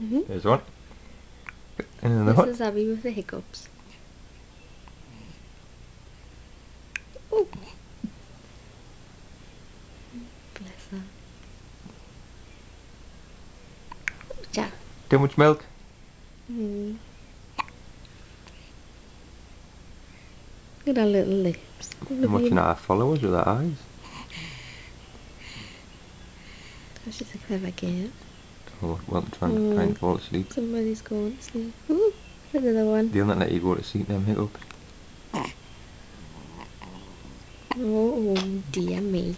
There's one. And another one. This is Abby with the hiccups. Oh, bless her. Jack. Too much milk. Mm. Look at her little lips. I'm watching our followers with our eyes. Oh, she's a clever girl. Oh, well, trying to fall asleep. Somebody's going to sleep. Ooh, another one. They'll not let you go to sleep, them hiccups. Oh dear me.